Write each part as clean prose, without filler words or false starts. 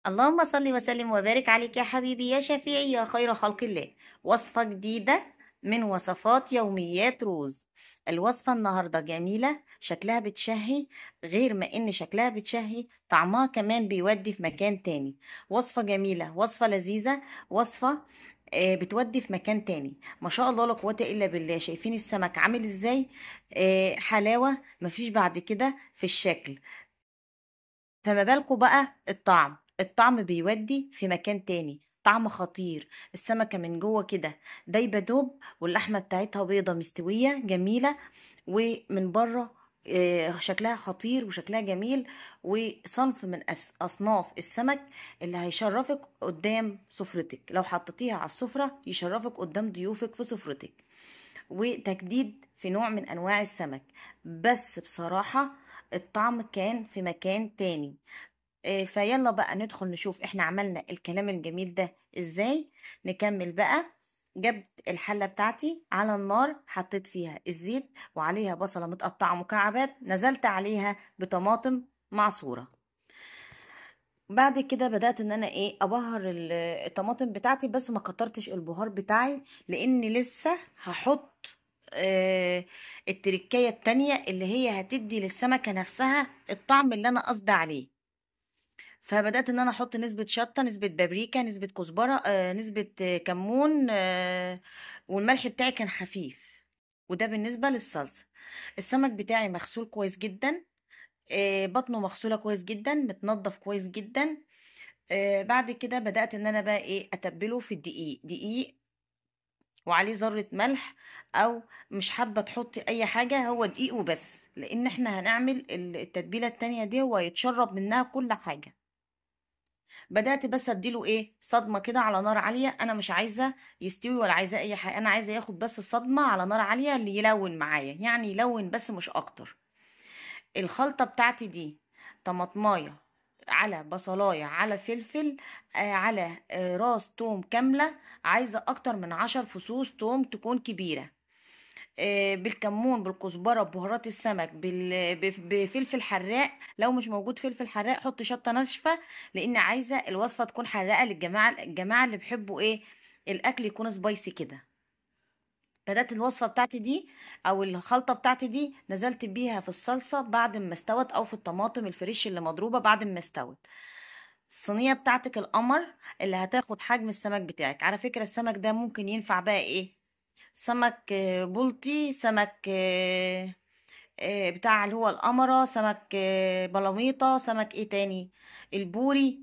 اللهم صل وسلم وبارك عليك يا حبيبي يا شفيعي يا خير خلق الله. وصفة جديدة من وصفات يوميات روز. الوصفة النهاردة جميلة، شكلها بتشهي، غير ما ان شكلها بتشهي طعمها كمان بيودي في مكان تاني. وصفة جميلة، وصفة لذيذة، وصفة بتودي في مكان تاني. ما شاء الله لا قوة الا بالله. شايفين السمك عامل ازاي؟ حلاوة مفيش بعد كده في الشكل. فما بالكوا بقى الطعم بيودي في مكان تاني، طعم خطير. السمكة من جوه كده دايبة دوب، واللحمة بتاعتها بيضة مستوية جميلة، ومن بره شكلها خطير وشكلها جميل. وصنف من أصناف السمك اللي هيشرفك قدام سفرتك، لو حطيتيها على السفرة يشرفك قدام ضيوفك في سفرتك. وتجديد في نوع من انواع السمك، بس بصراحة الطعم كان في مكان تاني. فيلا بقى ندخل نشوف احنا عملنا الكلام الجميل ده ازاي. نكمل بقى. جبت الحلة بتاعتي على النار، حطيت فيها الزيت وعليها بصلة متقطعة مكعبات، نزلت عليها بطماطم معصورة. بعد كده بدأت ان انا ابهر الطماطم بتاعتي، بس ما كترتش البهار بتاعي لان لسه هحط التركية التانية اللي هي هتدي للسمكة نفسها الطعم اللي انا قصدي عليه. فبدأت ان انا احط نسبة شطة، نسبة بابريكا، نسبة كزبرة، نسبة كمون، والملح بتاعي كان خفيف. وده بالنسبة للصلصة. السمك بتاعي مغسول كويس جدا، بطنه مغسولة كويس جدا، متنضف كويس جدا. بعد كده بدأت ان انا بقى اتبله في الدقيق. دقيق وعليه ذرة ملح، او مش حابة تحطي اي حاجة، هو دقيق وبس، لان احنا هنعمل التتبيلة التانية دي هو يتشرب منها كل حاجة. بدأت بس اديله صدمة كده على نار عالية. انا مش عايزة يستوي ولا عايزة اي حاجة، انا عايزة ياخد بس الصدمة على نار عالية اللي يلون معايا، يعني يلون بس مش اكتر. الخلطة بتاعتي دي طماطمايه، على بصلايه، على فلفل، على راس توم كاملة، عايزة اكتر من 10 فصوص توم تكون كبيرة، بالكمون، بالكزبرة، ببهارات السمك، بفلفل حراق. لو مش موجود فلفل حراق حط شطة ناشفة، لان عايزة الوصفة تكون حراقة الجماعة اللي بيحبوا الاكل يكون سبايسي كده. بدأت الوصفة بتاعتي دي او الخلطة بتاعتي دي نزلت بيها في الصلصة بعد ما استوت، او في الطماطم الفريش اللي مضروبة بعد ما استوت. الصينية بتاعتك القمر اللي هتاخد حجم السمك بتاعك. على فكرة السمك ده ممكن ينفع بقى سمك بلطي، سمك بتاع اللي هو القمرة، سمك بلاميطة، سمك تاني، البوري.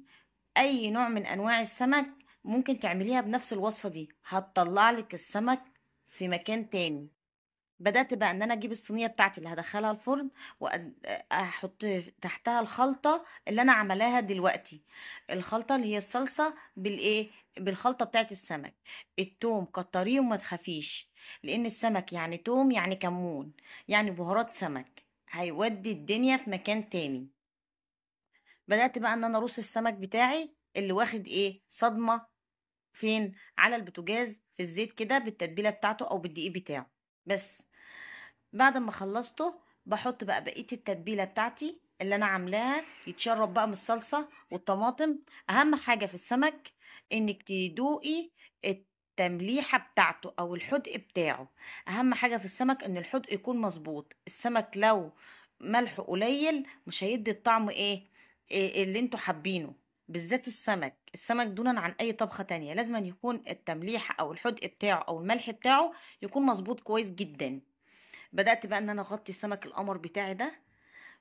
اي نوع من انواع السمك ممكن تعمليها بنفس الوصفة دي، هتطلع لك السمك في مكان تاني. بدأت بقى ان انا اجيب الصينية بتاعتي اللي هدخلها الفرن، واحط تحتها الخلطة اللي انا عملاها دلوقتي. الخلطة اللي هي الصلصة بالخلطة بتاعت السمك. التوم كتريه وما تخافيش، لان السمك يعني توم يعني كمون يعني بهارات سمك، هيودي الدنيا في مكان تاني. بدأت بقى ان انا ارص السمك بتاعي اللي واخد صدمة فين على البوتاجاز في الزيت كده بالتتبيلة بتاعته او بالدقيق بتاعه بس. بعد ما خلصته بحط بقى بقية التتبيلة بتاعتي اللي انا عاملاها، يتشرب بقى من الصلصة والطماطم. اهم حاجة في السمك انك تدوقي التمليحة بتاعته او الحدق بتاعه. اهم حاجة في السمك ان الحدق يكون مظبوط. السمك لو ملحه قليل مش هيدي الطعم اللي انتوا حابينه. بالذات السمك دونا عن اي طبخة تانية لازم أن يكون التمليح او الحدق بتاعه او الملح بتاعه يكون مظبوط كويس جدا. بدأت بقى ان انا اغطي السمك القمر بتاعي ده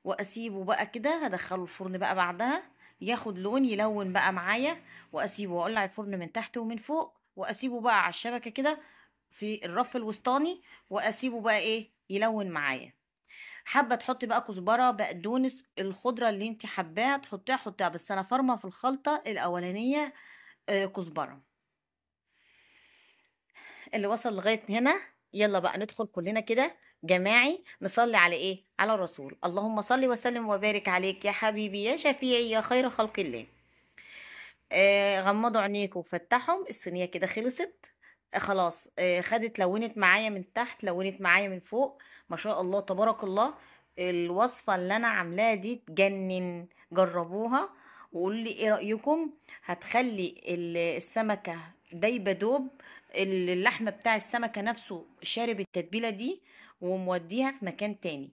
واسيبه بقى كده. هدخله الفرن بقى بعدها ياخد لون يلون بقى معايا، واسيبه واولع الفرن من تحت ومن فوق، واسيبه بقى على الشبكة كده في الرف الوسطاني، واسيبه بقى يلون معايا. حابه تحطي بقى كزبره، بقدونس، الخضره اللي انت حباها تحطيها حطيها، بس انا فارمه في الخلطه الاولانيه كزبره. اللي وصل لغاية هنا يلا بقى ندخل كلنا كده جماعي نصلي على على الرسول. اللهم صل وسلم وبارك عليك يا حبيبي يا شفيعي يا خير خلق الله. غمضوا عينيكم وفتحهم. الصينية كده خلصت. خلاص. خدت لونت معايا من تحت، لونت معايا من فوق. ما شاء الله تبارك الله. الوصفة اللي انا عاملاها دي تجنن، جربوها وقولوا لي ايه رأيكم. هتخلي السمكة دايبة دوب، اللحمة بتاع السمكة نفسه شارب التتبيلة دي وموديها في مكان تاني.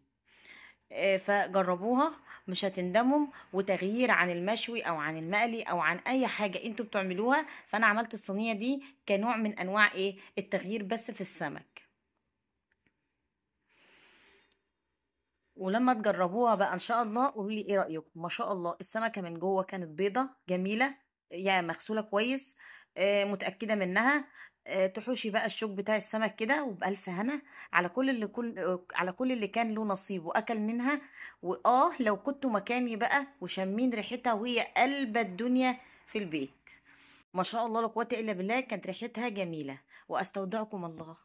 فجربوها مش هتندموا. وتغيير عن المشوي او عن المقلي او عن اي حاجة انتوا بتعملوها، فانا عملت الصينية دي كنوع من انواع ايه التغيير بس في السمك. ولما تجربوها بقى ان شاء الله قولوا لي ايه رأيكم. ما شاء الله السمكة من جوه كانت بيضة جميلة، يعني مغسولة كويس، متأكدة منها. تحوشي بقى الشوك بتاع السمك كده وبألف هنا على على كل اللي كان له نصيب واكل منها. لو كنتوا مكاني بقى وشامين ريحتها وهي قلب الدنيا في البيت. ما شاء الله لا قوة الا بالله، كانت ريحتها جميلة. واستودعكم الله.